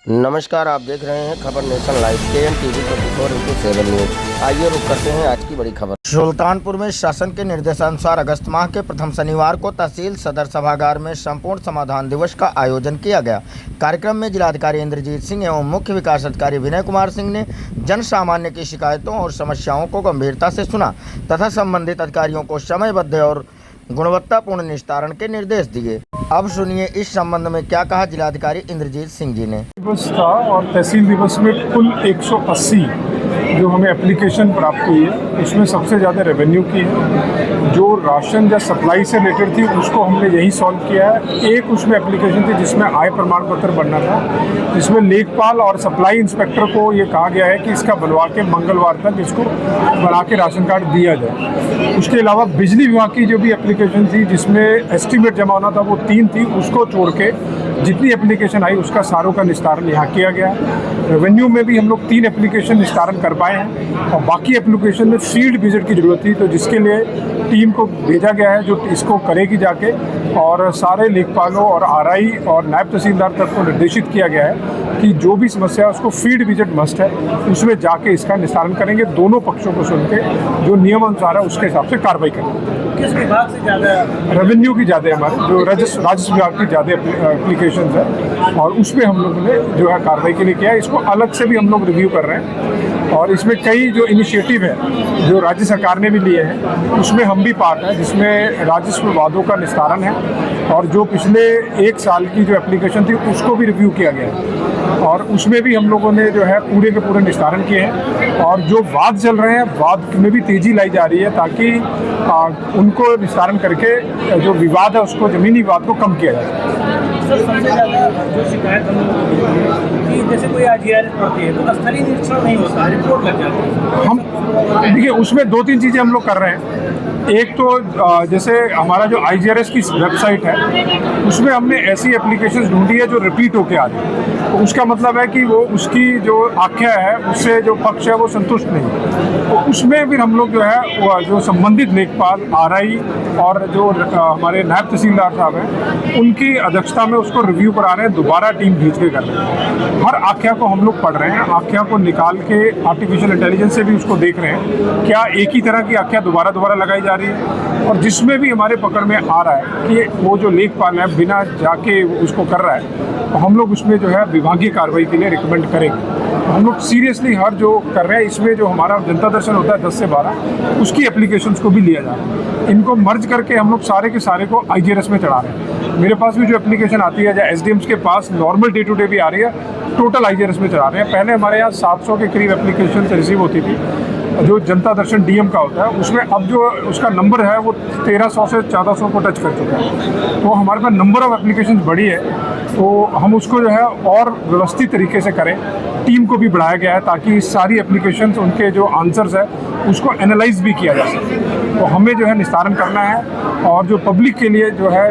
नमस्कार, आप देख रहे हैं खबर nation live KN TV 24/7 news. आइए रुक करते हैं आज की बड़ी खबर। सुल्तानपुर में शासन के निर्देशानुसार अगस्त माह के प्रथम शनिवार को तहसील सदर सभागार में संपूर्ण समाधान दिवस का आयोजन किया गया। कार्यक्रम में जिलाधिकारी इंद्रजीत सिंह एवं मुख्य विकास अधिकारी विनय कुमार सिंह ने जन सामान्य की शिकायतों और समस्याओं को गंभीरता से सुना तथा संबंधित अधिकारियों को समयबद्ध और गुणवत्तापूर्ण निस्तारण के निर्देश दिए। अब सुनिए इस संबंध में क्या कहा जिलाधिकारी इंद्रजीत सिंह जी ने। दिवस था और तहसील दिवस में कुल 180 जो हमें एप्लीकेशन प्राप्त हुई है, उसमें सबसे ज़्यादा रेवेन्यू की है। जो राशन या सप्लाई से रिलेटेड थी उसको हमने यही सॉल्व किया है। एक उसमें एप्लीकेशन थी जिसमें आय प्रमाण पत्र बनना था, जिसमें लेखपाल और सप्लाई इंस्पेक्टर को ये कहा गया है कि इसका बनवा के मंगलवार तक इसको बना के राशन कार्ड दिया जाए। उसके अलावा बिजली विभाग की जो भी एप्लीकेशन थी जिसमें एस्टीमेट जमा होना था वो 3 थी, उसको छोड़ के जितनी एप्लीकेशन आई उसका सारों का निस्तारण यहाँ किया गया। रेवेन्यू में भी हम लोग 3 एप्लीकेशन निस्तारण कर पाए हैं और बाकी एप्लीकेशन में फील्ड विजिट की ज़रूरत थी, तो जिसके लिए टीम को भेजा गया है जो इसको करेगी जाके, और सारे लेखपालों और RI और नायब तहसीलदार तक को निर्देशित किया गया है कि जो भी समस्या है उसको फील्ड विजिट मस्ट है, उसमें जाके इसका निस्तारण करेंगे। दोनों पक्षों को सुन के जो नियम अनुसार है उसके हिसाब से कार्रवाई करेंगे। किस विभाग से ज़्यादा? रेवेन्यू की ज़्यादा हमारे जो राजस्व विभाग की ज़्यादा एप्लीकेशन है और उसमें हम लोगों ने जो है कार्रवाई के लिए किया है। इसको अलग से भी हम लोग रिव्यू कर रहे हैं और इसमें कई जो इनिशिएटिव है जो राज्य सरकार ने भी लिए हैं उसमें हम भी पार्ट है, जिसमें राजस्व वादों का निस्तारण है और जो पिछले 1 साल की जो एप्लीकेशन थी उसको भी रिव्यू किया गया है और उसमें भी हम लोगों ने जो है पूरे के पूरे निस्तारण किए हैं। और जो वाद चल रहे हैं वाद में भी तेज़ी लाई जा रही है ताकि उनको निस्तारण करके जो विवाद है उसको, ज़मीनी विवाद को कम किया जाए। सर, सबसे ज़्यादा जो शिकायत हम लोग कि जैसे कोई GRS पड़ती है तो स्थलीय निरीक्षण नहीं होता, रिपोर्ट लग जाती है। हम देखिए उसमें 2-3 चीज़ें हम लोग कर रहे हैं। एक तो जैसे हमारा जो IGRS की वेबसाइट है उसमें हमने ऐसी एप्लीकेशंस ढूंढी है जो रिपीट होके आ रही है, तो उसका मतलब है कि वो उसकी जो आख्या है उससे जो पक्ष है वो संतुष्ट नहीं है, तो उसमें फिर हम लोग जो है वो जो संबंधित लेखपाल RI और जो हमारे नायब तहसीलदार साहब हैं उनकी अध्यक्षता में उसको रिव्यू करा रहे हैं, दोबारा टीम भेज के कर रहे हैं। हर आख्या को हम लोग पढ़ रहे हैं, आख्या को निकाल के आर्टिफिशियल इंटेलिजेंस से भी उसको देख रहे हैं क्या एक ही तरह की आख्या दोबारा लगाई जा रही है, और जिसमें भी हमारे पकड़ में आ रहा है कि वो जो लेखपाल है बिना जाके उसको कर रहा है, तो हम लोग उसमें जो है विभागीय कार्रवाई के लिए रिकमेंड करेंगे। तो हम लोग सीरियसली हर जो कर रहे हैं इसमें जो हमारा जनता दर्शन होता है 10 से 12 उसकी एप्लीकेशंस को भी लिया जा रहा है। इनको मर्ज करके हम लोग सारे के सारे को IGRS में चढ़ा रहे हैं। मेरे पास भी जो एप्लीकेशन आती है या SDMs के पास नॉर्मल डे टू डे भी आ रही है, टोटल IGRS में चढ़ा रहे हैं। पहले हमारे यहाँ 700 के करीब एप्लीकेशन रिसीव होती थी जो जनता दर्शन DM का होता है, उसमें अब जो उसका नंबर है वो 1300 से 1400 को टच कर चुका है। तो हमारे पास नंबर ऑफ एप्लीकेशन बढ़ी है, तो हम उसको जो है और व्यवस्थित तरीके से करें। टीम को भी बढ़ाया गया है ताकि सारी एप्लीकेशंस उनके जो आंसर्स है उसको एनालाइज भी किया जा सके। तो हमें जो है निस्तारण करना है और जो पब्लिक के लिए जो है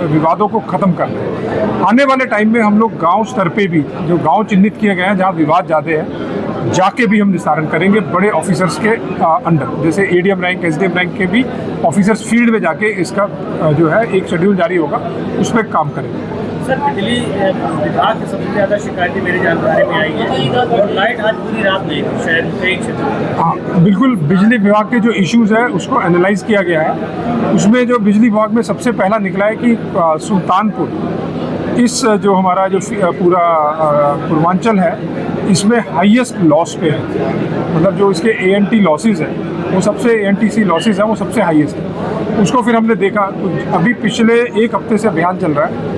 विवादों को ख़त्म करना है। आने वाले टाइम में हम लोग गाँव स्तर पर भी जो गाँव चिन्हित किए गए हैं जहाँ विवाद ज़्यादा है जाके भी हम निस्तारण करेंगे बड़े ऑफिसर्स के अंडर, जैसे ADM रैंक SDM रैंक के भी ऑफिसर्स फील्ड में जाके इसका जो है एक शेड्यूल जारी होगा उस पर काम करेंगे। सर, बिजली विभाग से सबसे ज़्यादा शिकायतें मेरी जानकारी में आई है और लाइट आज पूरी रात नहीं थी शहर में कई क्षेत्रों। हाँ बिल्कुल, बिजली विभाग के जो इश्यूज़ है उसको एनालाइज किया गया है। उसमें जो बिजली विभाग में सबसे पहला निकला है कि सुल्तानपुर इस जो हमारा जो पूरा पूर्वांचल है इसमें हाईएस्ट लॉस पे है, मतलब जो इसके ANT लॉसेस है वो सबसे ANTC लॉसेस है वो सबसे हाईएस्ट है। उसको फिर हमने देखा तो अभी पिछले 1 हफ्ते से अभियान चल रहा है,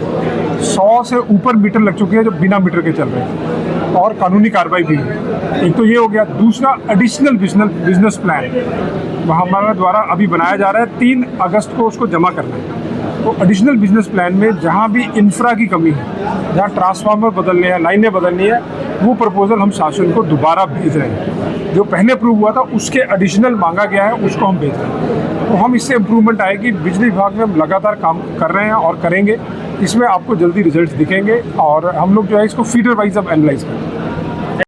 100 से ऊपर मीटर लग चुके हैं जो बिना मीटर के चल रहे हैं और कानूनी कार्रवाई भी है। एक तो ये हो गया। दूसरा एडिशनल बिजनेस प्लान वहाँ हमारे द्वारा अभी बनाया जा रहा है, 3 अगस्त को उसको जमा करना है। तो एडिशनल बिजनेस प्लान में जहाँ भी इंफ्रा की कमी है, जहाँ ट्रांसफार्मर बदलने हैं, लाइनें बदलनी है, वो प्रपोजल हम शासन को दोबारा भेज रहे हैं। जो पहले अप्रूव हुआ था उसके एडिशनल मांगा गया है उसको हम भेज रहे हैं। तो हम इससे इम्प्रूवमेंट आएगी। बिजली विभाग में हम लगातार काम कर रहे हैं और करेंगे, इसमें आपको जल्दी रिजल्ट्स दिखेंगे और हम लोग जो है इसको फीडर वाइज अब एनालाइज करेंगे।